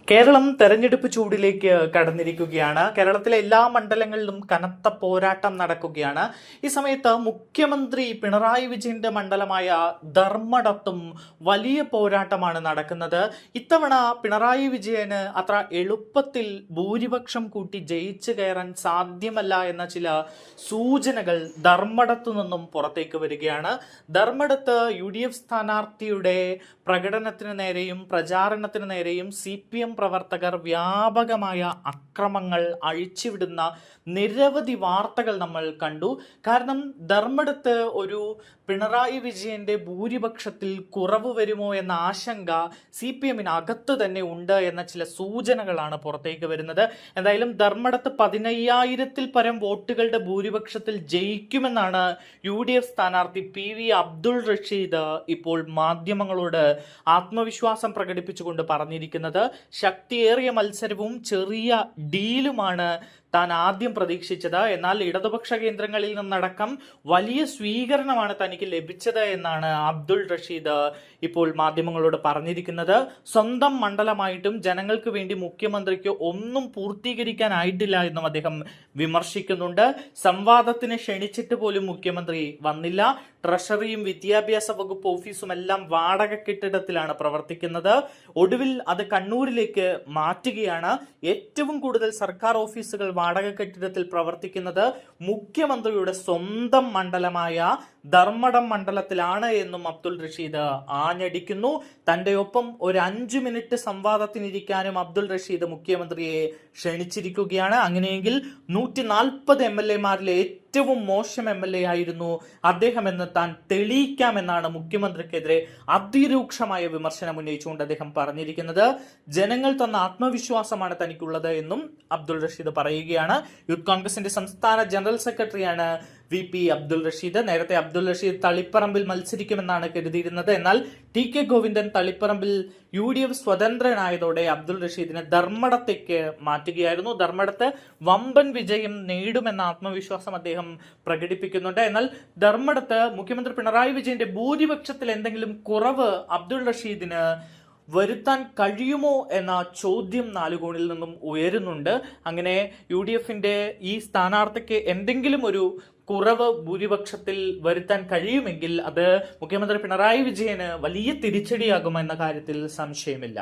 കേരളം തെരഞ്ഞെടുപ്പ് ചൂടിലേക്ക് കടന്നിരിക്കുകയാണ്. കേരളത്തിലെ എല്ലാ മണ്ഡലങ്ങളിലും കനത്ത പോരാട്ടം നടക്കുകയാണ്. ഈ സമയത്ത് മുഖ്യമന്ത്രി പിണറായി വിജയന്റെ മണ്ഡലമായ ധർമ്മടത്തും വലിയ പോരാട്ടമാണ് നടക്കുന്നത്. ഇത്തവണ പിണറായി വിജയന് അത്ര എളുപ്പത്തിൽ ഭൂരിപക്ഷം കൂട്ടി ജയിച്ചു കയറാൻ സാധ്യമല്ല എന്ന ചില സൂചനകൾ ധർമ്മടത്തു നിന്നും പുറത്തേക്ക് വരികയാണ്. ധർമ്മടത്ത് UDF സ്ഥാനാർത്ഥിയുടെ പ്രകടനത്തിന് നേരെയും പ്രചാരണത്തിന് നേരെയും CPM പ്രവർത്തകർ വ്യാപകമായ അക്രമങ്ങൾ അഴിച്ചുവിടുന്ന നിരവധി വാർത്തകൾ നമ്മൾ കണ്ടു. കാരണം ധർമ്മടത്ത് ഒരു പിണറായി വിജയന്റെ ഭൂരിപക്ഷത്തിൽ കുറവ് വരുമോ എന്ന ആശങ്ക CPMന് അകത്ത് തന്നെ ഉണ്ട് എന്ന ചില സൂചനകളാണ് പുറത്തേക്ക് വരുന്നത്. എന്തായാലും ധർമ്മടത്ത് 15,000-ൽ പരം വോട്ടുകളുടെ ഭൂരിപക്ഷത്തിൽ ജയിക്കുമെന്നാണ് UDF സ്ഥാനാർത്ഥി PV അബ്ദുൾ റഷീദ് ഇപ്പോൾ മാധ്യമങ്ങളോട് ആത്മവിശ്വാസം പ്രകടിപ്പിച്ചുകൊണ്ട് പറഞ്ഞിരിക്കുന്നത്. ശക്തിയേറിയ മത്സരവും ചെറിയ ഡീലുമാണ് താൻ ആദ്യം പ്രതീക്ഷിച്ചത്. എന്നാൽ ഇടതുപക്ഷ കേന്ദ്രങ്ങളിൽ നിന്നടക്കം വലിയ സ്വീകരണമാണ് തനിക്ക് ലഭിച്ചത് എന്നാണ് അബ്ദുൾ റഷീദ് ഇപ്പോൾ മാധ്യമങ്ങളോട് പറഞ്ഞിരിക്കുന്നത്. സ്വന്തം മണ്ഡലമായിട്ടും ജനങ്ങൾക്ക് വേണ്ടി മുഖ്യമന്ത്രിക്ക് ഒന്നും പൂർത്തീകരിക്കാനായിട്ടില്ല എന്നും അദ്ദേഹം വിമർശിക്കുന്നുണ്ട്. സംവാദത്തിന് ക്ഷണിച്ചിട്ട് പോലും മുഖ്യമന്ത്രി വന്നില്ല. ട്രഷറിയും വിദ്യാഭ്യാസ വകുപ്പ് ഓഫീസും എല്ലാം വാടക കെട്ടിടത്തിലാണ് പ്രവർത്തിക്കുന്നത്. ഒടുവിൽ അത് കണ്ണൂരിലേക്ക് മാറ്റുകയാണ്. ഏറ്റവും കൂടുതൽ സർക്കാർ ഓഫീസുകൾ വാടക കെട്ടിടത്തിൽ പ്രവർത്തിക്കുന്നത് മുഖ്യമന്ത്രിയുടെ സ്വന്തം മണ്ഡലമായ ധർമ്മടം മണ്ഡലത്തിലാണ് എന്നും അബ്ദുൾ റഷീദ് ആഞ്ഞടിക്കുന്നു. തന്റെ ഒപ്പം ഒരു 5 മിനിറ്റ് സംവാദത്തിനിരിക്കാനും അബ്ദുൾ റഷീദ് മുഖ്യമന്ത്രിയെ ക്ഷണിച്ചിരിക്കുകയാണ്. അങ്ങനെയെങ്കിൽ 140 MLA-മാരിലെ ഏറ്റവും മോശം MLA ആയിരുന്നു അദ്ദേഹം എന്ന് താൻ തെളിയിക്കാമെന്നാണ് മുഖ്യമന്ത്രിക്കെതിരെ അതിരൂക്ഷമായ വിമർശനം ഉന്നയിച്ചുകൊണ്ട് അദ്ദേഹം പറഞ്ഞിരിക്കുന്നത്. ജനങ്ങൾ തന്ന ആത്മവിശ്വാസമാണ് തനിക്കുള്ളത് എന്നും അബ്ദുൾ റഷീദ് പറയുകയാണ്. യൂത്ത് കോൺഗ്രസിന്റെ സംസ്ഥാന ജനറൽ സെക്രട്ടറിയാണ് VP അബ്ദുൾ റഷീദ്. നേരത്തെ അബ്ദുൾ റഷീദ് തളിപ്പറമ്പിൽ മത്സരിക്കുമെന്നാണ് കരുതിയിരുന്നത്. എന്നാൽ TK ഗോവിന്ദൻ തളിപ്പറമ്പിൽ UDF സ്വതന്ത്രനായതോടെ അബ്ദുൾ റഷീദിനെ ധർമ്മടത്തേക്ക് മാറ്റുകയായിരുന്നു. ധർമ്മടത്ത് വമ്പൻ വിജയം നേടുമെന്ന ആത്മവിശ്വാസം അദ്ദേഹം പ്രകടിപ്പിക്കുന്നുണ്ട്. എന്നാൽ ധർമ്മടത്ത് മുഖ്യമന്ത്രി പിണറായി വിജയന്റെ ഭൂരിപക്ഷത്തിൽ എന്തെങ്കിലും കുറവ് അബ്ദുൾ റഷീദിന് വരുത്താൻ കഴിയുമോ എന്ന ചോദ്യം നാലുകോണിൽ നിന്നും ഉയരുന്നുണ്ട്. അങ്ങനെ UDFന്റെ ഈ സ്ഥാനാർത്ഥിക്ക് എന്തെങ്കിലും ഒരു കുറവ് ഭൂരിപക്ഷത്തിൽ വരുത്താൻ കഴിയുമെങ്കിൽ അത് മുഖ്യമന്ത്രി പിണറായി വിജയന് വലിയ തിരിച്ചടിയാകുമെന്ന കാര്യത്തിൽ സംശയമില്ല.